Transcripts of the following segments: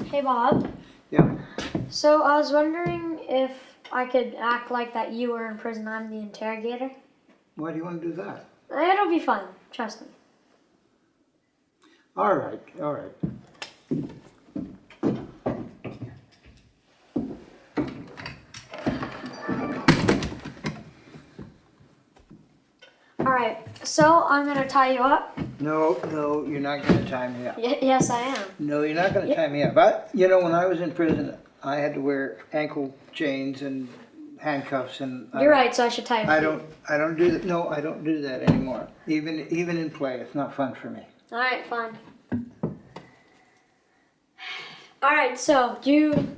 Hey Bob. Yeah. So I was wondering if I could act like that you were in prison. I'm the interrogator. Why do you want to do that? It'll be fun. Trust me. All right, all right. All right. So I'm gonna tie you up. No, you're not going to tie me up. Yes, I am. No, you're not going to tie me up. But, you know, when I was in prison, I had to wear ankle chains and handcuffs, and You're right. So I should tie you. I don't do that. No, I don't do that anymore. Even in play, it's not fun for me. All right, fine. All right. So you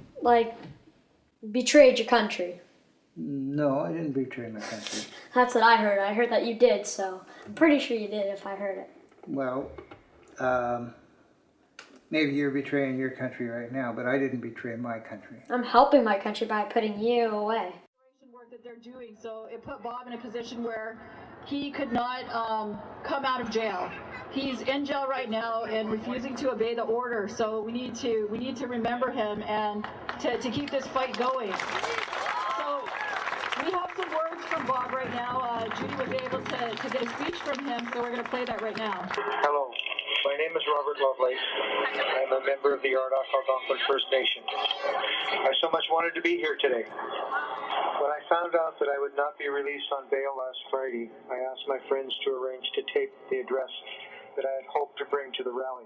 betrayed your country? No, I didn't betray my country. That's what I heard. I heard that you did. So I'm pretty sure you did if I heard it. Well, maybe you're betraying your country right now, but I didn't betray my country. I'm helping my country by putting you away. Work that they're doing, so it put Bob in a position where he could not come out of jail. He's in jail right now and refusing to obey the order. So we need to remember him and to keep this fight going. So we have some words from Bob right now. Judy was able to get a speech from him, so we're going to play that right now. Hello, my name is Robert Lovelace. I'm a member of the Ardagh Algonquin First Nation. I so much wanted to be here today. When I found out that I would not be released on bail last Friday, I asked my friends to arrange to tape the address that I had hoped to bring to the rally.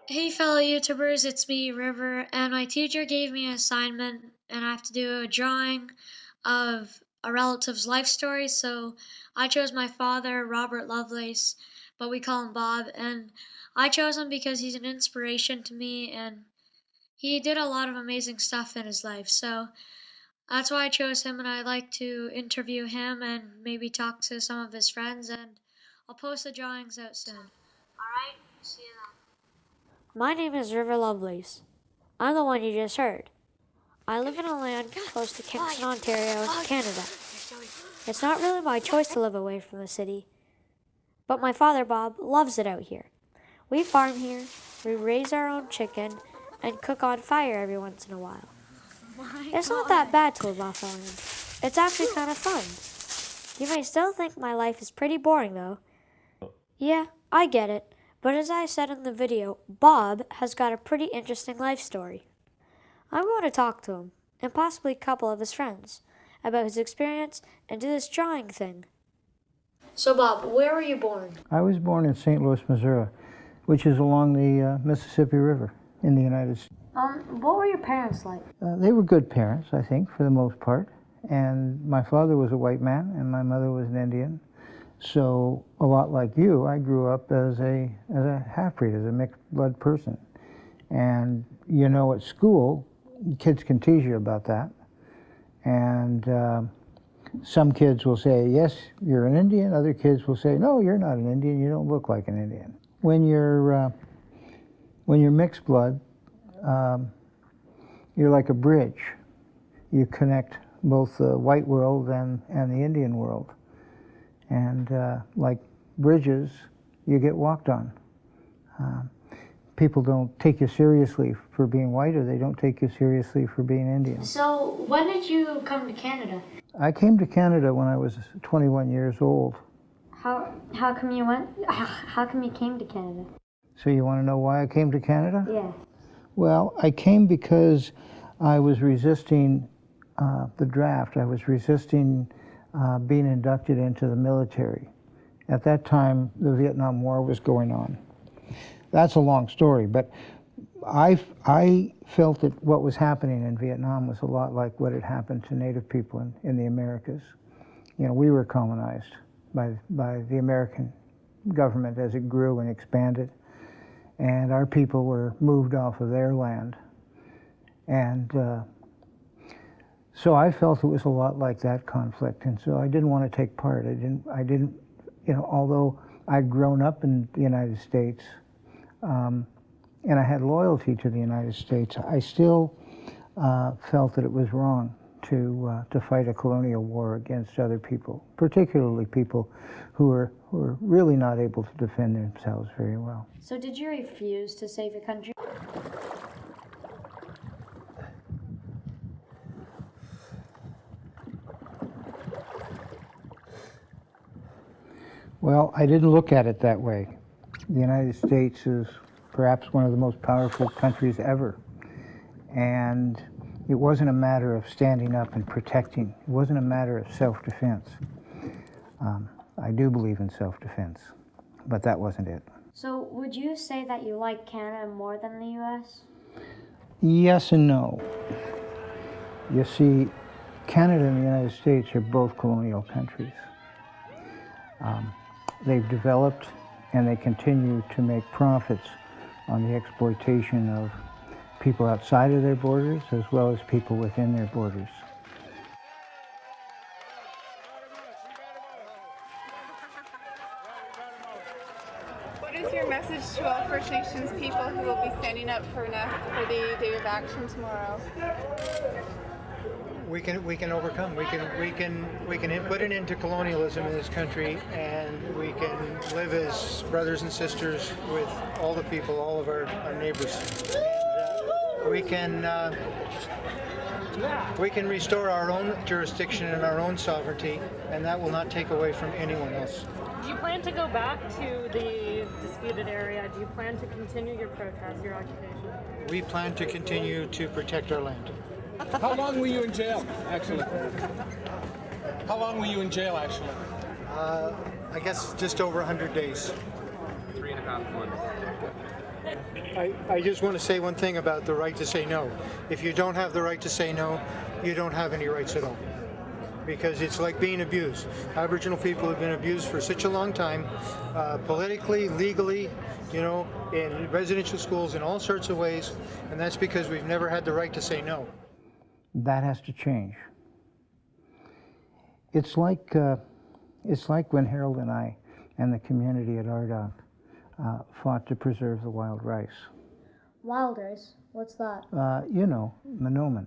Hey fellow YouTubers, it's me, River, and my teacher gave me an assignment and I have to do a drawing of a relative's life story, so I chose my father, Robert Lovelace, but we call him Bob, and I chose him because he's an inspiration to me and he did a lot of amazing stuff in his life, so that's why I chose him, and I'd like to interview him and maybe talk to some of his friends, and I'll post the drawings out soon. Alright, see you then. My name is River Lovelace. I'm the one you just heard. I live in a land close to Kingston, Ontario, Canada. It's not really my choice to live away from the city, but my father, Bob, loves it out here. We farm here, we raise our own chicken, and cook on fire every once in a while. It's not that bad to live off the land. It's actually kind of fun. You may still think my life is pretty boring, though. Yeah, I get it. But as I said in the video, Bob has got a pretty interesting life story. I'm going to talk to him, and possibly a couple of his friends, about his experience and do this drawing thing. So Bob, where were you born? I was born in St. Louis, Missouri, which is along the Mississippi River in the United States. What were your parents like? They were good parents, I think, for the most part. And my father was a white man, and my mother was an Indian. So, a lot like you, I grew up as a half-breed, as a mixed-blood person. And, you know, at school, kids can tease you about that. And some kids will say, yes, you're an Indian. Other kids will say, no, you're not an Indian. You don't look like an Indian. When you're mixed blood, you're like a bridge. You connect both the white world and the Indian world. And like bridges, you get walked on. People don't take you seriously for being white, or they don't take you seriously for being Indian. So when did you come to Canada? I came to Canada when I was 21 years old. How come you went? How come you came to Canada? So you want to know why I came to Canada? Yeah. Well, I came because I was resisting the draft. I was resisting being inducted into the military. At that time, the Vietnam War was going on. That's a long story, but I felt that what was happening in Vietnam was a lot like what had happened to Native people in the Americas. You know, we were colonized by the American government as it grew and expanded, and our people were moved off of their land. And so I felt it was a lot like that conflict, and so I didn't want to take part. I didn't, you know, although I'd grown up in the United States, and I had loyalty to the United States, I still felt that it was wrong to fight a colonial war against other people, particularly people who were really not able to defend themselves very well. So did you refuse to save your country? Well, I didn't look at it that way. The United States is perhaps one of the most powerful countries ever. And it wasn't a matter of standing up and protecting. It wasn't a matter of self-defense. I do believe in self-defense, but that wasn't it. So would you say that you like Canada more than the U.S.? Yes and no. You see, Canada and the United States are both colonial countries. They've developed and they continue to make profits on the exploitation of people outside of their borders as well as people within their borders. What is your message to all First Nations people who will be standing up for the Day of Action tomorrow? We can overcome. We can put an end to colonialism in this country, and we can live as brothers and sisters with all the people, all of our neighbors. And, we can restore our own jurisdiction and our own sovereignty, and that will not take away from anyone else. Do you plan to go back to the disputed area? Do you plan to continue your protest, your occupation? We plan to continue to protect our land. How long were you in jail, actually? How long were you in jail, actually? I guess just over 100 days. 3.5 months. I just want to say one thing about the right to say no. If you don't have the right to say no, you don't have any rights at all. Because it's like being abused. Aboriginal people have been abused for such a long time, politically, legally, in residential schools, in all sorts of ways, and that's because we've never had the right to say no. That has to change. It's like when Harold and I and the community at Ardoch fought to preserve the wild rice. Wild rice? What's that? Minoman.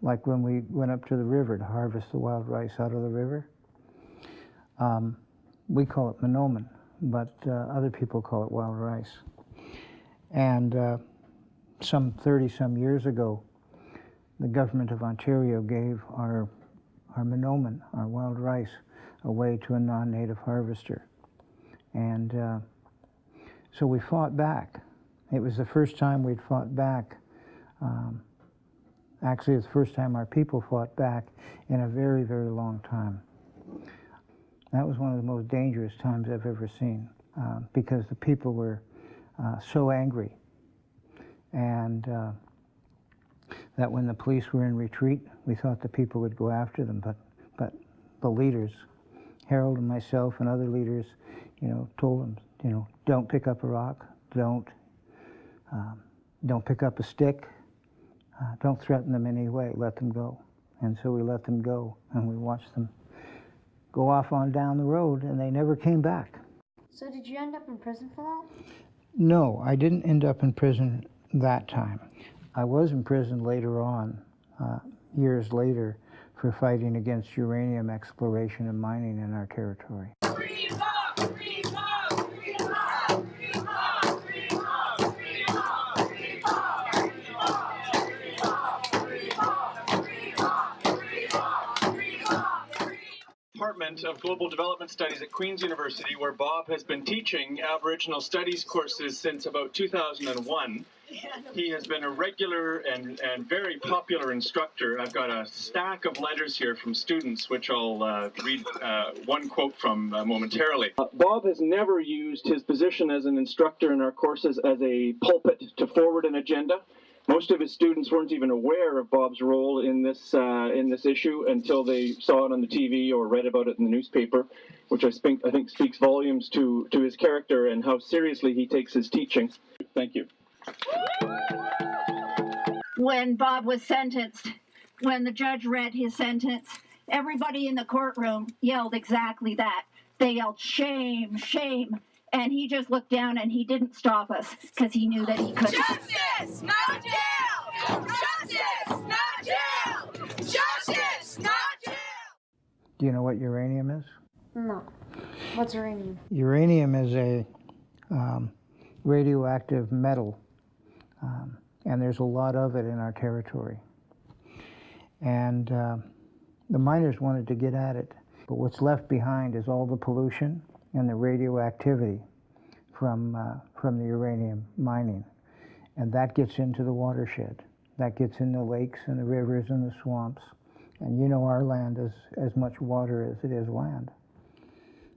Like when we went up to the river to harvest the wild rice out of the river. We call it minoman, but other people call it wild rice. And some 30-some years ago, the government of Ontario gave our minoman, our wild rice, away to a non-native harvester. And so we fought back. It was the first time we'd fought back. Actually, it's the first time our people fought back in a very, very long time. That was one of the most dangerous times I've ever seen because the people were so angry. And that when the police were in retreat, we thought the people would go after them, but the leaders, Harold and myself and other leaders, told them, don't pick up a rock, don't pick up a stick, don't threaten them in any way, let them go. And so we let them go, and we watched them go off on down the road, and they never came back. So did you end up in prison for that? No, I didn't end up in prison that time. I was in prison later on, years later, for fighting against uranium exploration and mining in our territory. Department of Global Development Studies at Queen's University, where Bob has been teaching Aboriginal Studies courses since about 2001. He has been a regular and very popular instructor. I've got a stack of letters here from students, which I'll read one quote from momentarily. Bob has never used his position as an instructor in our courses as a pulpit to forward an agenda. Most of his students weren't even aware of Bob's role in this issue until they saw it on the TV or read about it in the newspaper, which I think speaks volumes to his character and how seriously he takes his teaching. Thank you. When Bob was sentenced, when the judge read his sentence, everybody in the courtroom yelled exactly that. They yelled, "Shame, shame." And he just looked down and he didn't stop us because he knew that he couldn't. Justice, not jail! Justice, not jail! Justice, not jail! Do you know what uranium is? No. What's uranium? Uranium is a radioactive metal, and there's a lot of it in our territory. And the miners wanted to get at it But what's left behind is all the pollution and the radioactivity from the uranium mining. And that gets into the watershed. That gets in the lakes and the rivers and the swamps. And you know our land is as much water as it is land.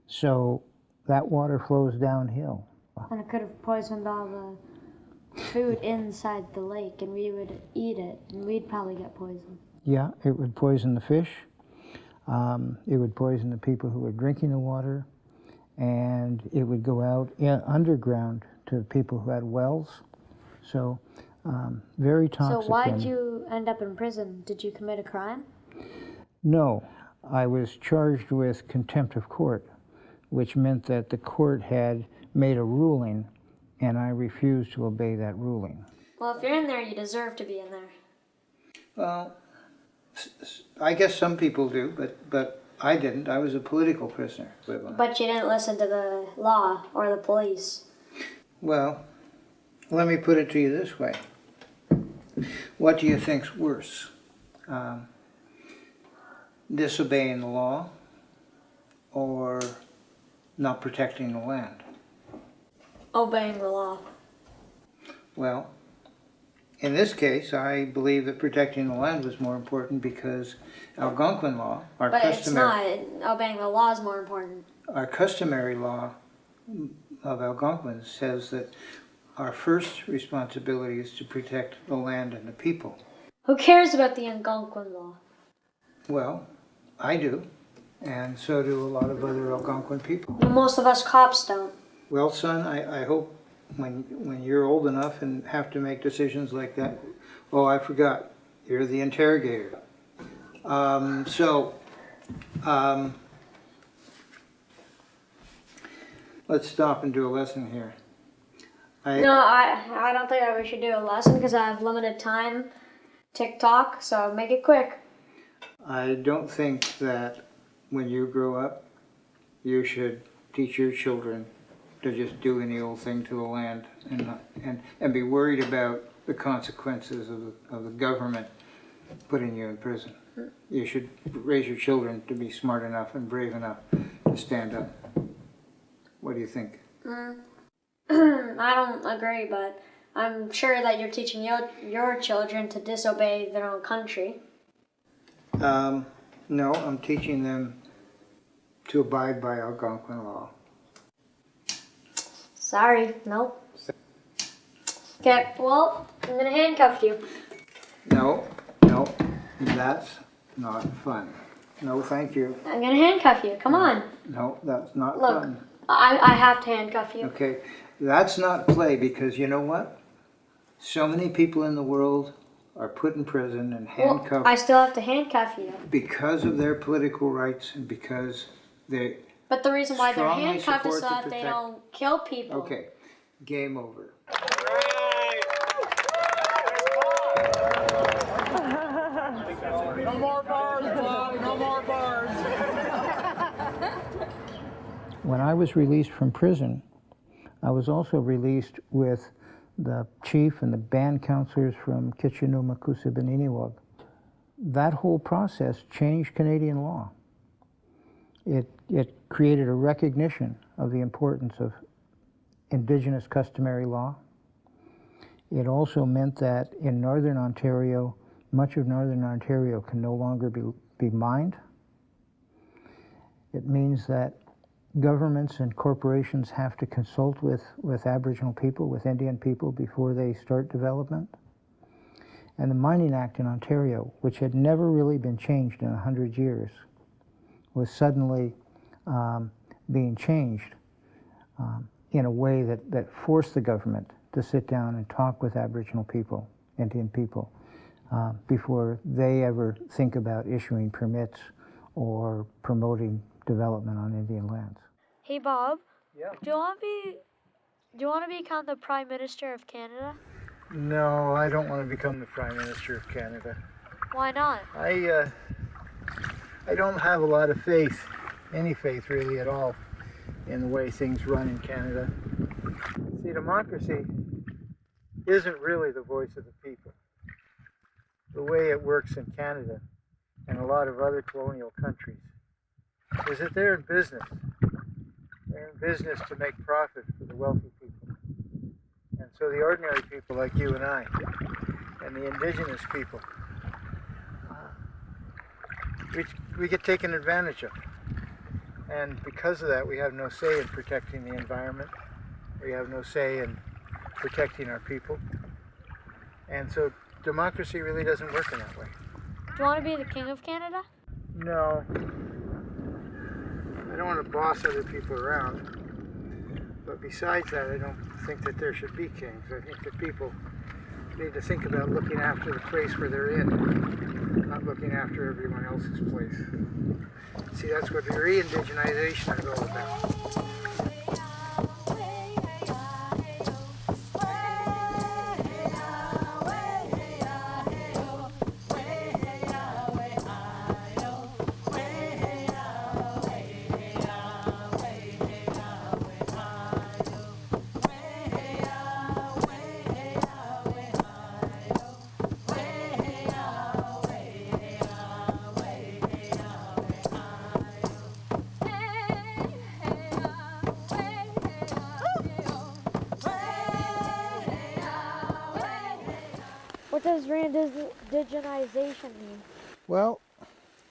So that water flows downhill. And it could have poisoned all the food inside the lake, and we would eat it, and we'd probably get poisoned. Yeah, it would poison the fish. It would poison the people who were drinking the water, and it would go out underground to the people who had wells. So very toxic. So why'd you end up in prison? Did you commit a crime? No, I was charged with contempt of court, which meant that the court had made a ruling, and I refused to obey that ruling. Well, if you're in there, you deserve to be in there. Well, I guess some people do, but I didn't. I was a political prisoner. But you didn't listen to the law or the police. Well, let me put it to you this way. What do you think's worse? Disobeying the law or not protecting the land? Obeying the law. Well, in this case, I believe that protecting the land was more important because Algonquin law, But it's not. Obeying the law is more important. Our customary law of Algonquin says that our first responsibility is to protect the land and the people. Who cares about the Algonquin law? Well, I do, and so do a lot of other Algonquin people. Most of us cops don't. Well, son, I hope when you're old enough and have to make decisions like that. Oh, I forgot. You're the interrogator. Let's stop and do a lesson here. No, I don't think we should do a lesson because I have limited time. TikTok, so make it quick. I don't think that when you grow up, you should teach your children to just do any old thing to the land and be worried about the consequences of the government putting you in prison. You should raise your children to be smart enough and brave enough to stand up. What do you think? I don't agree, but I'm sure that you're teaching your children to disobey their own country. No, I'm teaching them to abide by Algonquin law. Sorry, no. Okay, well, I'm gonna handcuff you. No, that's not fun. No, thank you. I'm gonna handcuff you, come on. No, that's not Look, fun. I have to handcuff you. Okay, that's not play because you know what? So many people in the world are put in prison and handcuffed. Well, I still have to handcuff you. Because of their political rights and because they But the reason why they're strongly handcuffed is so support that to they protect- don't kill people. Okay, game over. No more bars, Bob. No more bars. When I was released from prison, I was also released with the chief and the band counselors from Kitchinuma-Kusibininiwag. That whole process changed Canadian law. It created a recognition of the importance of Indigenous customary law. It also meant that in Northern Ontario, much of Northern Ontario can no longer be mined. It means that governments and corporations have to consult with Aboriginal people, with Indian people, before they start development. And the Mining Act in Ontario, which had never really been changed in 100 years, was suddenly being changed in a way that forced the government to sit down and talk with Aboriginal people, Indian people, before they ever think about issuing permits or promoting development on Indian lands. Hey Bob. Yeah. Do you want to become the Prime Minister of Canada? No, I don't want to become the Prime Minister of Canada. Why not? I don't have a lot of faith, any faith really at all, in the way things run in Canada. See, democracy isn't really the voice of the people. The way it works in Canada and a lot of other colonial countries is that they're in business. They're in business to make profit for the wealthy people. And so the ordinary people like you and I, and the indigenous people, we get taken advantage of. And because of that, we have no say in protecting the environment. We have no say in protecting our people. And so democracy really doesn't work in that way. Do you want to be the king of Canada? No. I don't want to boss other people around. But besides that, I don't think that there should be kings. I think that people need to think about looking after the place where they're in, not looking after everyone else's place. See, that's what the re-indigenization is all about. What does re-indigenization mean? Well,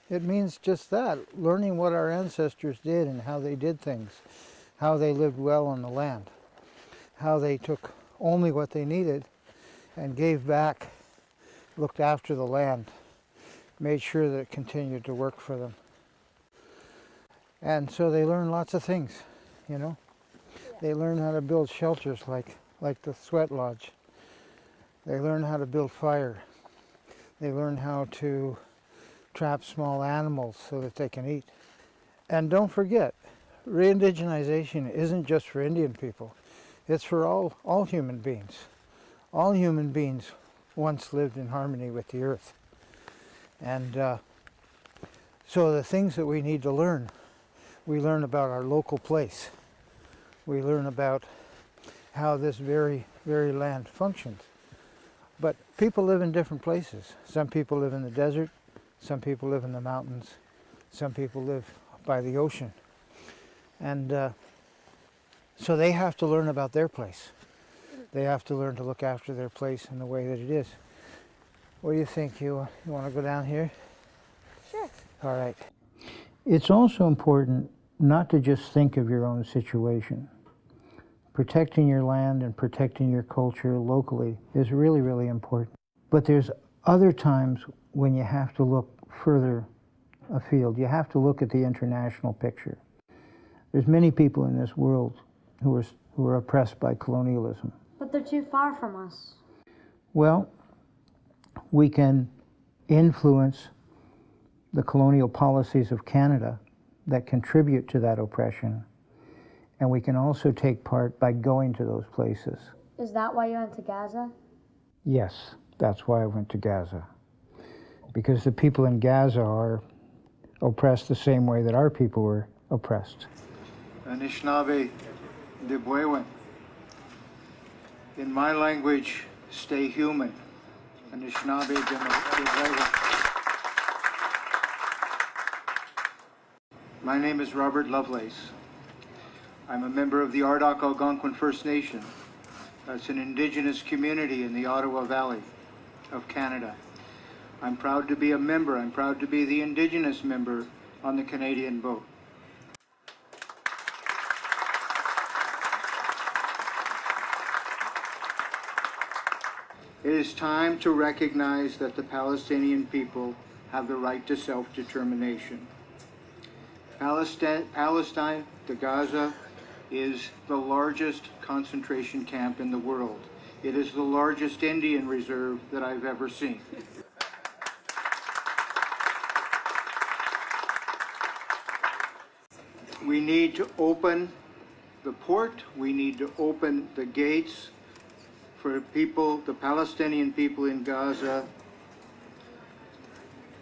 it means just that, learning what our ancestors did and how they did things, how they lived well on the land, how they took only what they needed and gave back, looked after the land, made sure that it continued to work for them. And so they learned lots of things, you know. They learned how to build shelters like the sweat lodge. They learn how to build fire. They learn how to trap small animals so that they can eat. And don't forget, re-indigenization isn't just for Indian people. It's for all human beings. All human beings once lived in harmony with the earth. And so the things that we need to learn, we learn about our local place. We learn about how this very, very land functions. But people live in different places. Some people live in the desert, some people live in the mountains, some people live by the ocean. And so they have to learn about their place. They have to learn to look after their place in the way that it is. What do you think? You want to go down here? Sure. All right. It's also important not to just think of your own situation. Protecting your land and protecting your culture locally is really, really important. But there's other times when you have to look further afield. You have to look at the international picture. There's many people in this world who are oppressed by colonialism. But they're too far from us. Well, we can influence the colonial policies of Canada that contribute to that oppression. And we can also take part by going to those places. Is that why you went to Gaza? Yes, that's why I went to Gaza. Because the people in Gaza are oppressed the same way that our people were oppressed. Anishinaabe de Bwewen. In my language, stay human. Anishinaabe de Bwewen. My name is Robert Lovelace. I'm a member of the Ardoch Algonquin First Nation. That's an indigenous community in the Ottawa Valley of Canada. I'm proud to be a member. I'm proud to be the indigenous member on the Canadian boat. It is time to recognize that the Palestinian people have the right to self-determination. Palestine, the Gaza, is the largest concentration camp in the world. It is the largest Indian reserve that I've ever seen. We need to open the port. We need to open the gates for people, the Palestinian people in Gaza,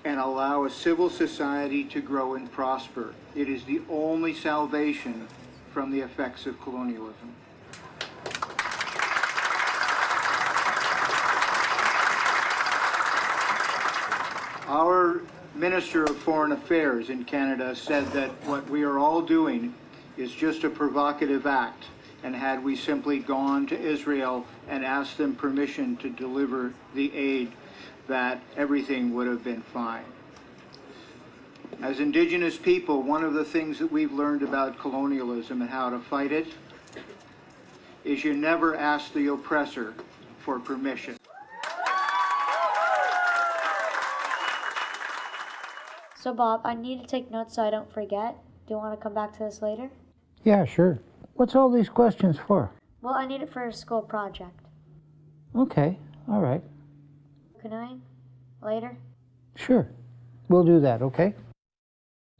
and allow a civil society to grow and prosper. It is the only salvation from the effects of colonialism. Our Minister of Foreign Affairs in Canada said that what we are all doing is just a provocative act, and had we simply gone to Israel and asked them permission to deliver the aid, that everything would have been fine. As Indigenous people, one of the things that we've learned about colonialism and how to fight it is you never ask the oppressor for permission. So Bob, I need to take notes so I don't forget. Do you want to come back to this later? Yeah, sure. What's all these questions for? Well, I need it for a school project. Okay, all right. Canoeing? Later? Sure. We'll do that, okay?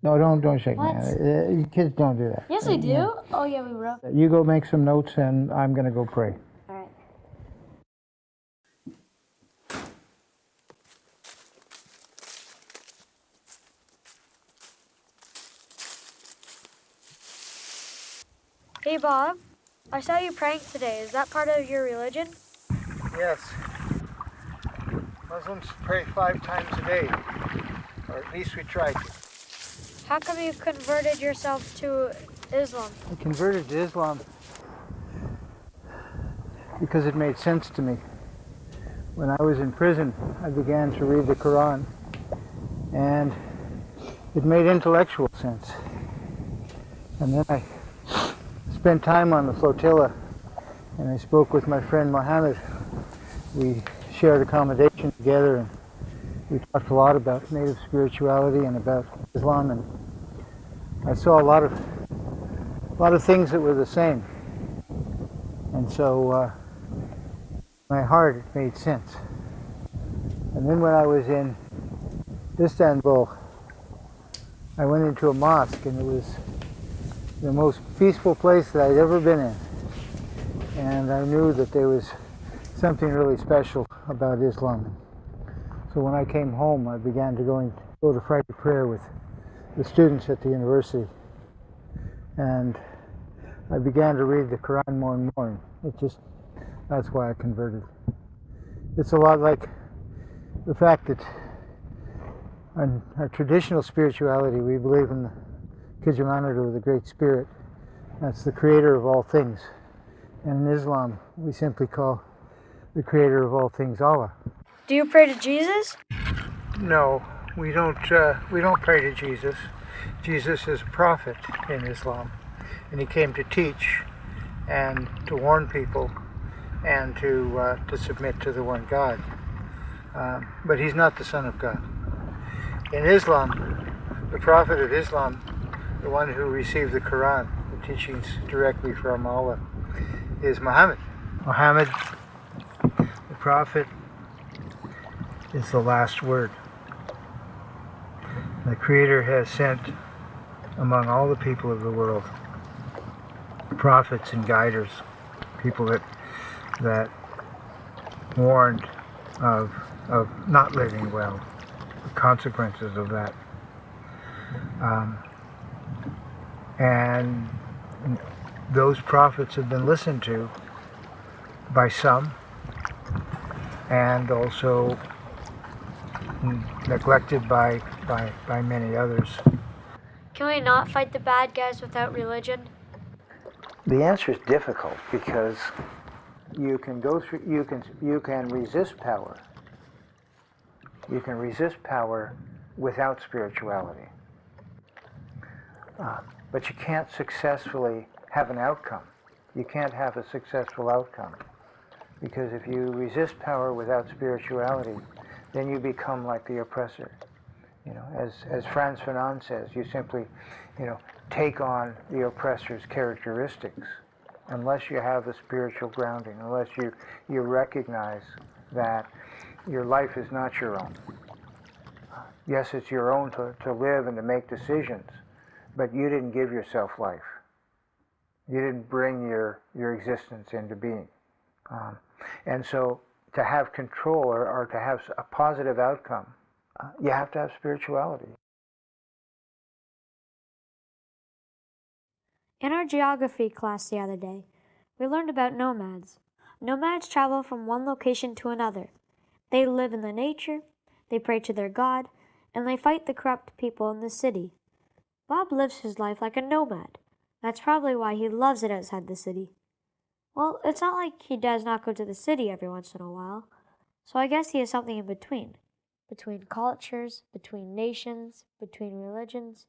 No, don't shake What? my hand. Kids don't do that. Yes, I do. Oh, yeah, we will. You go make some notes, and I'm going to go pray. All right. Hey Bob, I saw you praying today. Is that part of your religion? Yes. Muslims pray 5 times a day, or at least we try to. How come you converted yourself to Islam? I converted to Islam because it made sense to me. When I was in prison, I began to read the Quran, and it made intellectual sense. And then I spent time on the flotilla, and I spoke with my friend Mohammed. We shared accommodation together, and we talked a lot about native spirituality and about Islam, and I saw a lot of things that were the same. And so my heart, it made sense. And then when I was in Istanbul, I went into a mosque, and it was the most peaceful place that I'd ever been in. And I knew that there was something really special about Islam. So when I came home, I began to go to Friday prayer with the students at the university. And I began to read the Quran more and more. And that's why I converted. It's a lot like the fact that in our traditional spirituality, we believe in the Kijamanadu, the Great Spirit. That's the creator of all things. And in Islam, we simply call the creator of all things Allah. Do you pray to Jesus? No, we don't pray to Jesus. Jesus is a prophet in Islam, and he came to teach and to warn people and to submit to the one God. But he's not the Son of God. In Islam, the prophet of Islam, the one who received the Quran, the teachings directly from Allah, is Muhammad. Muhammad, the prophet, is the last word. The Creator has sent among all the people of the world prophets and guiders, people that warned of not living well, the consequences of that. And those prophets have been listened to by some, and also neglected by many others. Can we not fight the bad guys without religion? The answer is difficult because you can resist power. You can resist power without spirituality. But you can't successfully have an outcome. You can't have a successful outcome. Because if you resist power without spirituality, then you become like the oppressor. You know, as Frantz Fanon says, you simply, take on the oppressor's characteristics. Unless you have a spiritual grounding, unless you recognize that your life is not your own. Yes, it's your own to live and to make decisions, but you didn't give yourself life. You didn't bring your existence into being. And so to have control or to have a positive outcome, you have to have spirituality. In our geography class the other day, we learned about nomads. Nomads travel from one location to another. They live in the nature, they pray to their God, and they fight the corrupt people in the city. Bob lives his life like a nomad. That's probably why he loves it outside the city. Well, it's not like he does not go to the city every once in a while, so I guess he is something in between. Between cultures, between nations, between religions,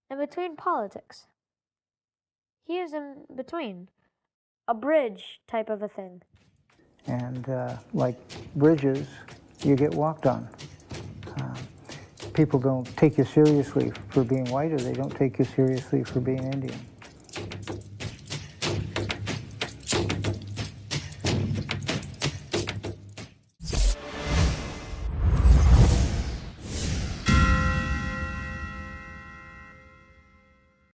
and between politics. He is in between. A bridge type of a thing. And like bridges, you get walked on. People don't take you seriously for being white, or they don't take you seriously for being Indian.